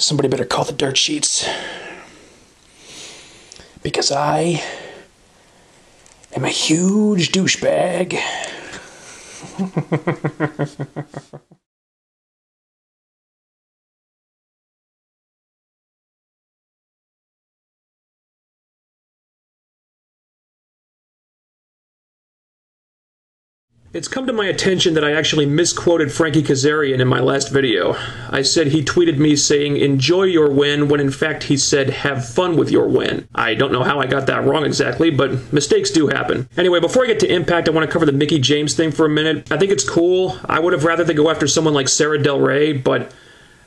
Somebody better call the dirt sheets. Because I am a huge douchebag. It's come to my attention that I actually misquoted Frankie Kazarian in my last video. I said he tweeted me saying, "Enjoy your win," when in fact he said, "Have fun with your win." I don't know how I got that wrong exactly, but mistakes do happen. Anyway, before I get to Impact, I want to cover the Mickie James thing for a minute. I think it's cool. I would have rather they go after someone like Sarah Del Rey, but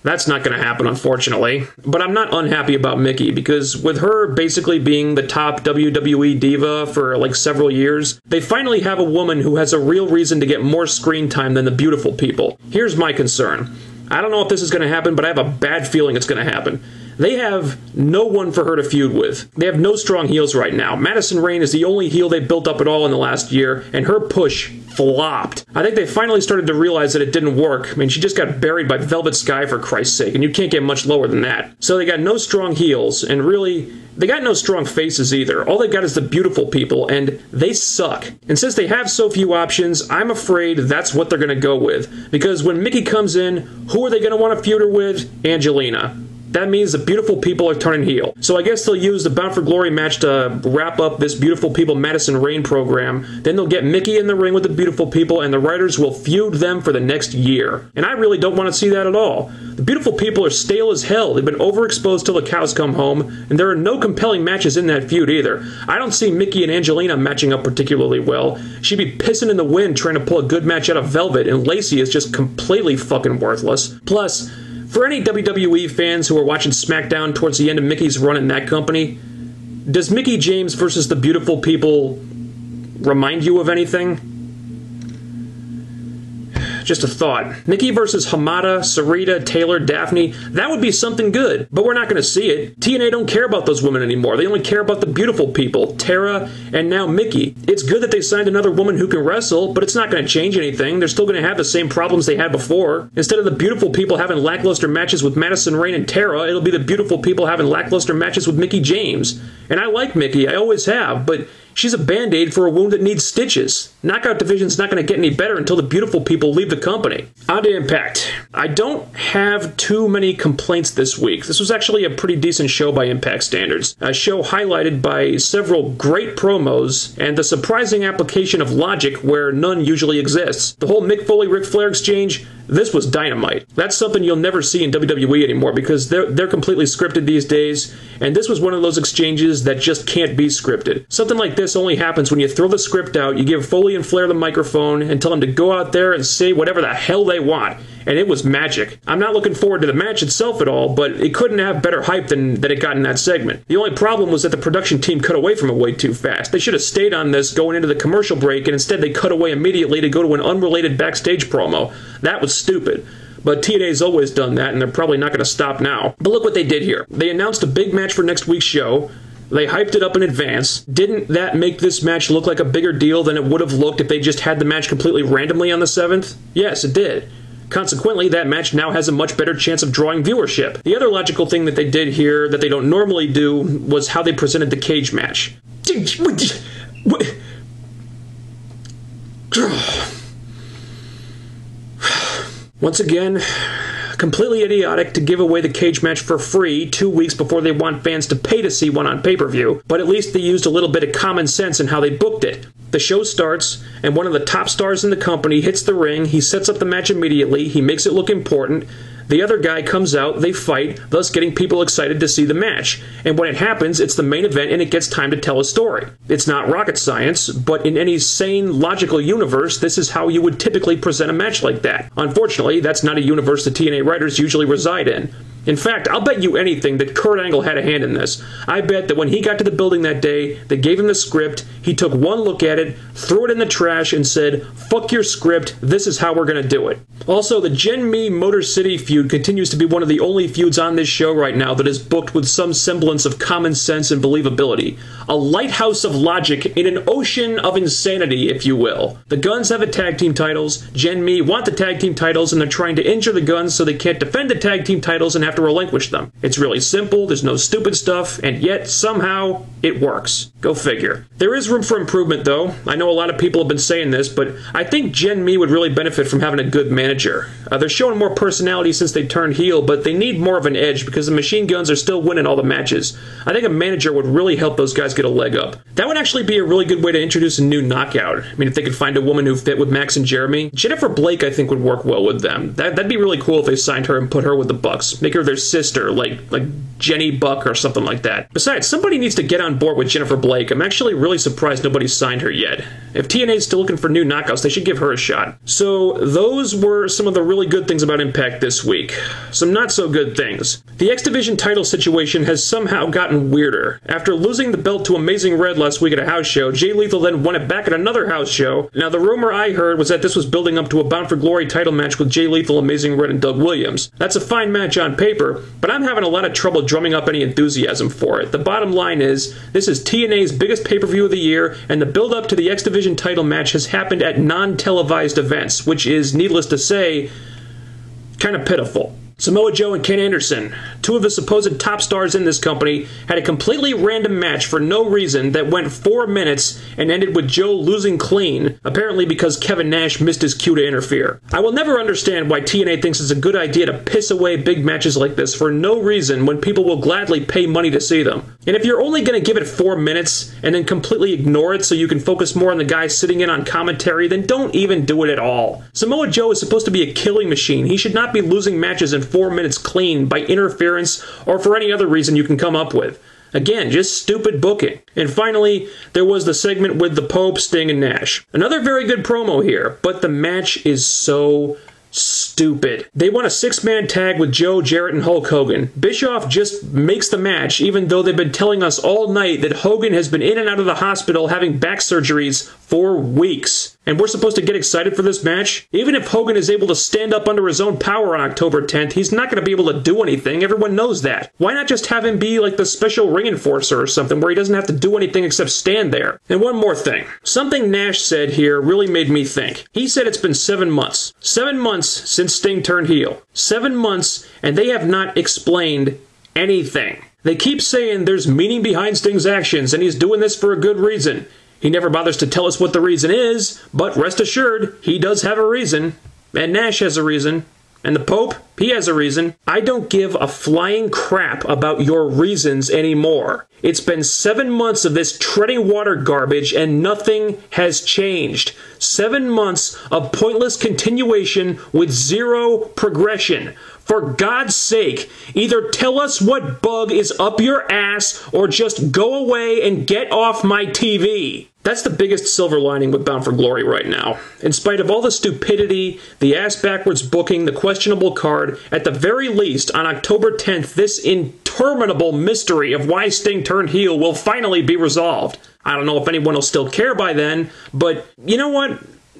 that's not going to happen, unfortunately. But I'm not unhappy about Mickie, because with her basically being the top WWE diva for like several years, they finally have a woman who has a real reason to get more screen time than the beautiful people. Here's my concern. I don't know if this is going to happen, but I have a bad feeling it's going to happen. They have no one for her to feud with. They have no strong heels right now. Madison Rayne is the only heel they built up at all in the last year, and her push flopped. I think they finally started to realize that it didn't work. I mean, she just got buried by Velvet Sky, for Christ's sake, and you can't get much lower than that. So they got no strong heels, and really, they got no strong faces either. All they got is the beautiful people, and they suck. And since they have so few options, I'm afraid that's what they're going to go with. Because when Mickie comes in, who are they going to want to feud her with? Angelina. That means the beautiful people are turning heel. So I guess they'll use the Bound for Glory match to wrap up this Beautiful People Madison Rayne program. Then they'll get Mickie in the ring with the beautiful people, and the writers will feud them for the next year. And I really don't want to see that at all. The beautiful people are stale as hell. They've been overexposed till the cows come home, and there are no compelling matches in that feud either. I don't see Mickie and Angelina matching up particularly well. She'd be pissing in the wind trying to pull a good match out of Velvet, and Lacey is just completely fucking worthless. Plus, for any WWE fans who are watching SmackDown towards the end of Mickie's run in that company, does Mickie James versus the beautiful people remind you of anything? Just a thought. Mickie versus Hamada, Sarita, Taylor, Daphne, that would be something good, but we're not going to see it. TNA don't care about those women anymore. They only care about the beautiful people, Tara, and now Mickie. It's good that they signed another woman who can wrestle, but it's not going to change anything. They're still going to have the same problems they had before. Instead of the beautiful people having lackluster matches with Madison Rayne and Tara, it'll be the beautiful people having lackluster matches with Mickie James. And I like Mickie, I always have, but she's a band-aid for a wound that needs stitches. Knockout Division's not going to get any better until the beautiful people leave the company. On to Impact. I don't have too many complaints this week. This was actually a pretty decent show by Impact standards. A show highlighted by several great promos and the surprising application of logic where none usually exists. The whole Mick Foley-Ric Flair exchange, this was dynamite. That's something you'll never see in WWE anymore because they're completely scripted these days, and this was one of those exchanges that just can't be scripted. Something like this only happens when you throw the script out, you give Foley and Flair the microphone, and tell them to go out there and say whatever the hell they want. And it was magic. I'm not looking forward to the match itself at all, but it couldn't have better hype than it got in that segment. The only problem was that the production team cut away from it way too fast. They should have stayed on this going into the commercial break, and instead they cut away immediately to go to an unrelated backstage promo. That was stupid. But TNA's always done that, and they're probably not going to stop now. But look what they did here. They announced a big match for next week's show. They hyped it up in advance. Didn't that make this match look like a bigger deal than it would have looked if they just had the match completely randomly on the 7th? Yes, it did. Consequently, that match now has a much better chance of drawing viewership. The other logical thing that they did here that they don't normally do was how they presented the cage match. Once again, completely idiotic to give away the cage match for free 2 weeks before they want fans to pay to see one on pay-per-view, but at least they used a little bit of common sense in how they booked it. The show starts, and one of the top stars in the company hits the ring, he sets up the match immediately, he makes it look important, the other guy comes out, they fight, thus getting people excited to see the match. And when it happens, it's the main event and it gets time to tell a story. It's not rocket science, but in any sane, logical universe, this is how you would typically present a match like that. Unfortunately, that's not a universe the TNA writers usually reside in. In fact, I'll bet you anything that Kurt Angle had a hand in this. I bet that when he got to the building that day, they gave him the script, he took one look at it, threw it in the trash, and said, "Fuck your script, this is how we're gonna do it." Also, the Jen Me Motor City feud continues to be one of the only feuds on this show right now that is booked with some semblance of common sense and believability. A lighthouse of logic in an ocean of insanity, if you will. The Guns have the tag team titles, Jen Me want the tag team titles, and they're trying to injure the Guns so they can't defend the tag team titles and have have to relinquish them. It's really simple, there's no stupid stuff, and yet somehow it works. Go figure. There is room for improvement though. I know a lot of people have been saying this, but I think Jen Mee would really benefit from having a good manager. They're showing more personality since they turned heel, but they need more of an edge because the Machine Guns are still winning all the matches. I think a manager would really help those guys get a leg up. That would actually be a really good way to introduce a new knockout. I mean, if they could find a woman who fit with Max and Jeremy, Jennifer Blake I think would work well with them. That'd be really cool if they signed her and put her with the Bucks. Make her their sister, like Jenny Buck or something like that. Besides, somebody needs to get on board with Jennifer Blake. I'm actually really surprised nobody's signed her yet. If TNA's still looking for new knockouts, they should give her a shot. So those were some of the really good things about Impact this week. Some not so good things. The X Division title situation has somehow gotten weirder. After losing the belt to Amazing Red last week at a house show, Jay Lethal then won it back at another house show. Now the rumor I heard was that this was building up to a Bound for Glory title match with Jay Lethal, Amazing Red, and Doug Williams. That's a fine match on paper, but I'm having a lot of trouble drumming up any enthusiasm for it. The bottom line is, this is TNA's biggest pay-per-view of the year, and the build-up to the X Division title match has happened at non-televised events, which is, needless to say, kind of pitiful. Samoa Joe and Ken Anderson, two of the supposed top stars in this company, had a completely random match for no reason that went 4 minutes and ended with Joe losing clean, apparently because Kevin Nash missed his cue to interfere. I will never understand why TNA thinks it's a good idea to piss away big matches like this for no reason when people will gladly pay money to see them. And if you're only going to give it 4 minutes and then completely ignore it so you can focus more on the guy sitting in on commentary, then don't even do it at all. Samoa Joe is supposed to be a killing machine. He should not be losing matches in 4 minutes clean by interference or for any other reason you can come up with. Again, just stupid booking. And finally, there was the segment with the Pope, Sting, and Nash. Another very good promo here, but the match is so stupid. They won a 6-man tag with Joe, Jarrett, and Hulk Hogan. Bischoff just makes the match, even though they've been telling us all night that Hogan has been in and out of the hospital having back surgeries for weeks. And we're supposed to get excited for this match? Even if Hogan is able to stand up under his own power on October 10th, he's not going to be able to do anything. Everyone knows that. Why not just have him be like the special ring enforcer or something where he doesn't have to do anything except stand there? And one more thing. Something Nash said here really made me think. He said it's been 7 months. 7 months since Sting turned heel. 7 months, and they have not explained anything. They keep saying there's meaning behind Sting's actions, and he's doing this for a good reason. He never bothers to tell us what the reason is, but rest assured, he does have a reason. And Nash has a reason. And the Pope, he has a reason. I don't give a flying crap about your reasons anymore. It's been 7 months of this treading water garbage and nothing has changed. 7 months of pointless continuation with zero progression. For God's sake, either tell us what bug is up your ass or just go away and get off my TV. That's the biggest silver lining with Bound for Glory right now. In spite of all the stupidity, the ass-backwards booking, the questionable card, at the very least, on October 10th, this interminable mystery of why Sting turned heel will finally be resolved. I don't know if anyone will still care by then, but you know what?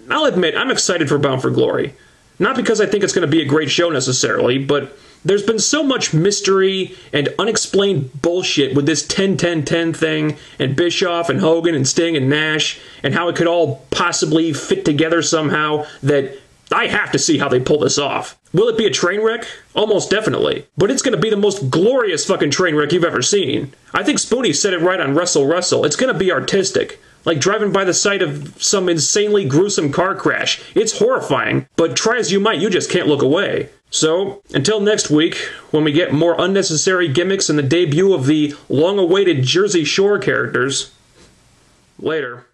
I'll admit, I'm excited for Bound for Glory. Not because I think it's going to be a great show necessarily, but there's been so much mystery and unexplained bullshit with this 10-10-10 thing, and Bischoff and Hogan and Sting and Nash, and how it could all possibly fit together somehow, that I have to see how they pull this off. Will it be a train wreck? Almost definitely. But it's going to be the most glorious fucking train wreck you've ever seen. I think Spoonie said it right on Wrestle Wrestle. It's going to be artistic. Like driving by the site of some insanely gruesome car crash. It's horrifying, but try as you might, you just can't look away. So, until next week, when we get more unnecessary gimmicks and the debut of the long-awaited Jersey Shore characters, later.